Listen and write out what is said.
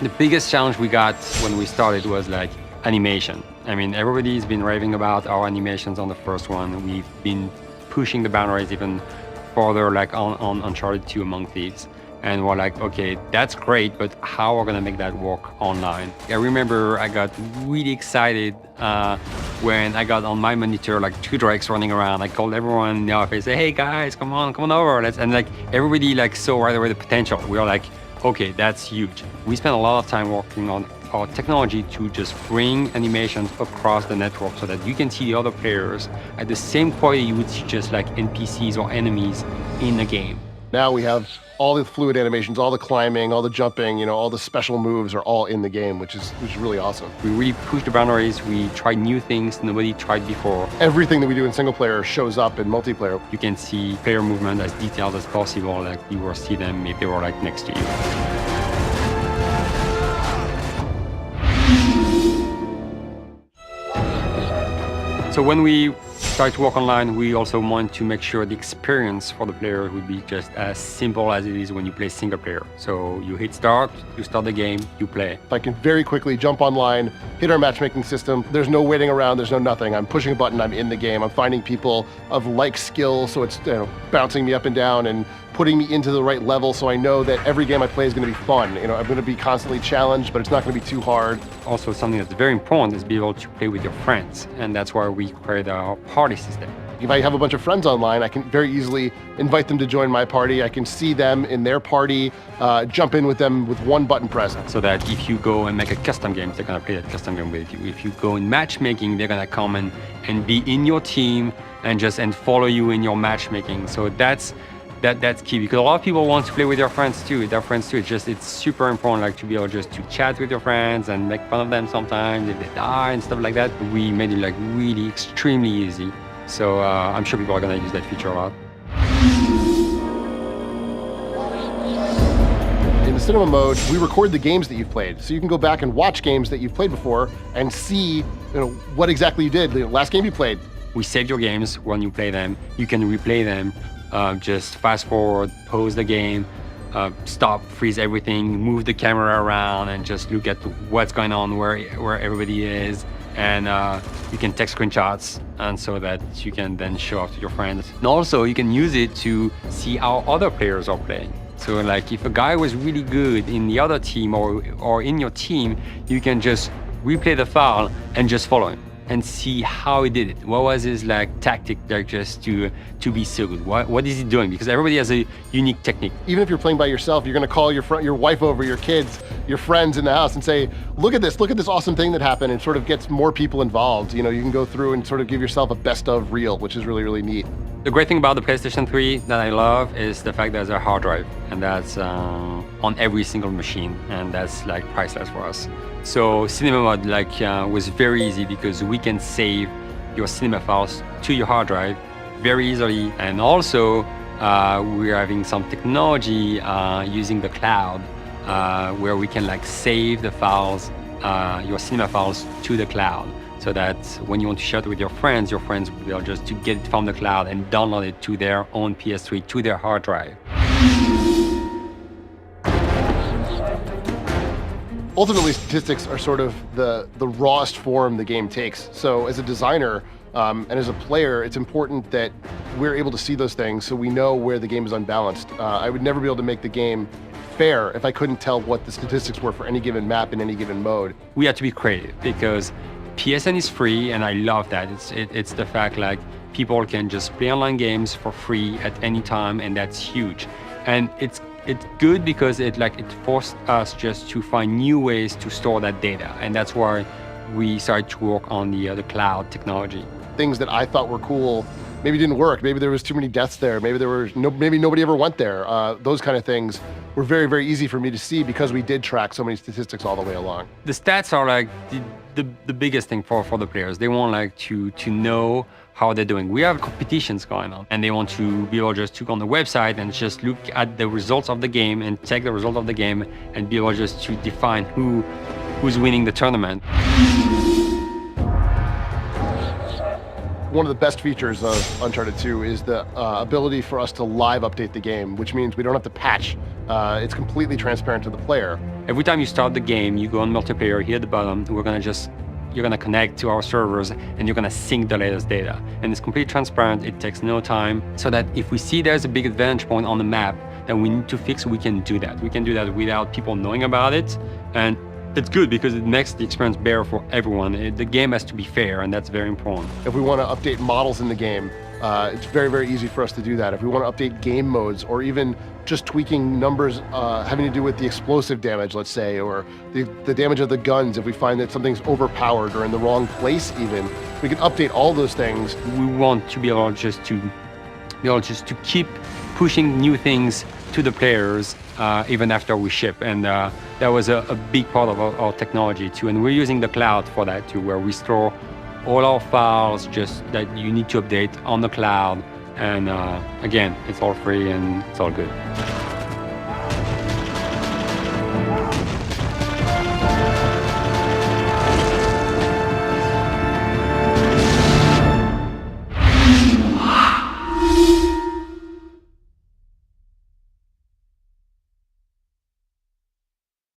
The biggest challenge we got when we started was like animation. I mean, everybody's been raving about our animations on the first one. We've been pushing the boundaries even further, like on Uncharted 2 Among Thieves. And we're like, okay, that's great, but how are we gonna make that work online? I remember I got really excited when I got on my monitor like 2 drakes running around. I called everyone in the office, say, hey guys, come on over. And like everybody like saw right away the potential. We were like, okay, that's huge. We spent a lot of time working on our technology to just bring animations across the network so that you can see the other players at the same quality you would see just like NPCs or enemies in the game. Now we have all the fluid animations, all the climbing, all the jumping, you know, all the special moves are all in the game, which is really awesome. We really pushed the boundaries. We tried new things nobody tried before. Everything that we do in single player shows up in multiplayer. You can see player movement as detailed as possible, like you will see them if they were like next to you. So when we start to work online, we also want to make sure the experience for the player would be just as simple as it is when you play single player. So you hit start, you start the game, you play. If I can very quickly jump online, hit our matchmaking system, there's no waiting around, there's no nothing. I'm pushing a button, I'm in the game. I'm finding people of like skill, so it's bouncing me up and down and putting me into the right level, so I know that every game I play is going to be fun. You know, I'm going to be constantly challenged, but it's not going to be too hard. Also, something that's very important is be able to play with your friends, and that's why we create our party system. If I have a bunch of friends online, I can very easily invite them to join my party. I can see them in their party, jump in with them with one button press. So that if you go and make a custom game, they're gonna play that custom game with you. If you go in matchmaking, they're gonna come and be in your team and follow you in your matchmaking. So that's key, because a lot of people want to play with their friends too. It's super important, like to be able just to chat with your friends and make fun of them sometimes if they die and stuff like that. We made it like really extremely easy. So I'm sure people are gonna use that feature a lot. In the cinema mode, we record the games that you've played, so you can go back and watch games that you've played before and see, what exactly you did. The last game you played. We save your games when you play them. You can replay them. Just fast forward, pause the game, stop, freeze everything, move the camera around, and just look at what's going on, where everybody is. And you can take screenshots, and so that you can then show off to your friends. And also, you can use it to see how other players are playing. So like if a guy was really good in the other team or in your team, you can just replay the file and just follow him and see how he did it. What was his like tactic, like just to be so good? What is he doing? Because everybody has a unique technique. Even if you're playing by yourself, you're gonna call your wife over, your kids, your friends in the house and say, look at this awesome thing that happened, and sort of gets more people involved. You know, you can go through and sort of give yourself a best of reel, which is really, really neat. The great thing about the PlayStation 3 that I love is the fact that there's a hard drive, and that's on every single machine, and that's like priceless for us. So cinema mode was very easy because we can save your cinema files to your hard drive very easily, and also we're having some technology using the cloud where we can like save the files, your cinema files, to the cloud, so that when you want to share it with your friends will be able just to get it from the cloud and download it to their own PS3, to their hard drive. Ultimately, statistics are sort of the rawest form the game takes. So as a designer and as a player, it's important that we're able to see those things so we know where the game is unbalanced. I would never be able to make the game fair if I couldn't tell what the statistics were for any given map in any given mode. We had to be creative because PSN is free, and I love that. It's the fact like people can just play online games for free at any time, and that's huge. And it's good because it forced us just to find new ways to store that data, and that's why we started to work on the cloud technology. Things that I thought were cool maybe didn't work. Maybe there was too many deaths there. Maybe maybe nobody ever went there. Those kind of things were very, very easy for me to see because we did track so many statistics all the way along. The stats are like the biggest thing for the players. They want like to know how they're doing. We have competitions going on, and they want to be able just to go on the website and just look at the results of the game and take the result of the game and be able just to define who's winning the tournament. One of the best features of Uncharted 2 is the ability for us to live update the game, which means we don't have to patch. It's completely transparent to the player. every time you start the game, you go on multiplayer here at the bottom, you're gonna connect to our servers and you're gonna sync the latest data. And it's completely transparent, it takes no time, so that if we see there's a big advantage point on the map that we need to fix, we can do that. We can do that without people knowing about it. And it's good because it makes the experience better for everyone. The game has to be fair, and that's very important. If we want to update models in the game, it's very, very easy for us to do that. If we want to update game modes, or even just tweaking numbers having to do with the explosive damage, let's say, or the damage of the guns, if we find that something's overpowered or in the wrong place even, we can update all those things. We want to be able just to keep pushing new things to the players even after we ship. And that was a big part of our technology too. And we're using the cloud for that too, where we store all our files just that you need to update on the cloud. And again, it's all free and it's all good.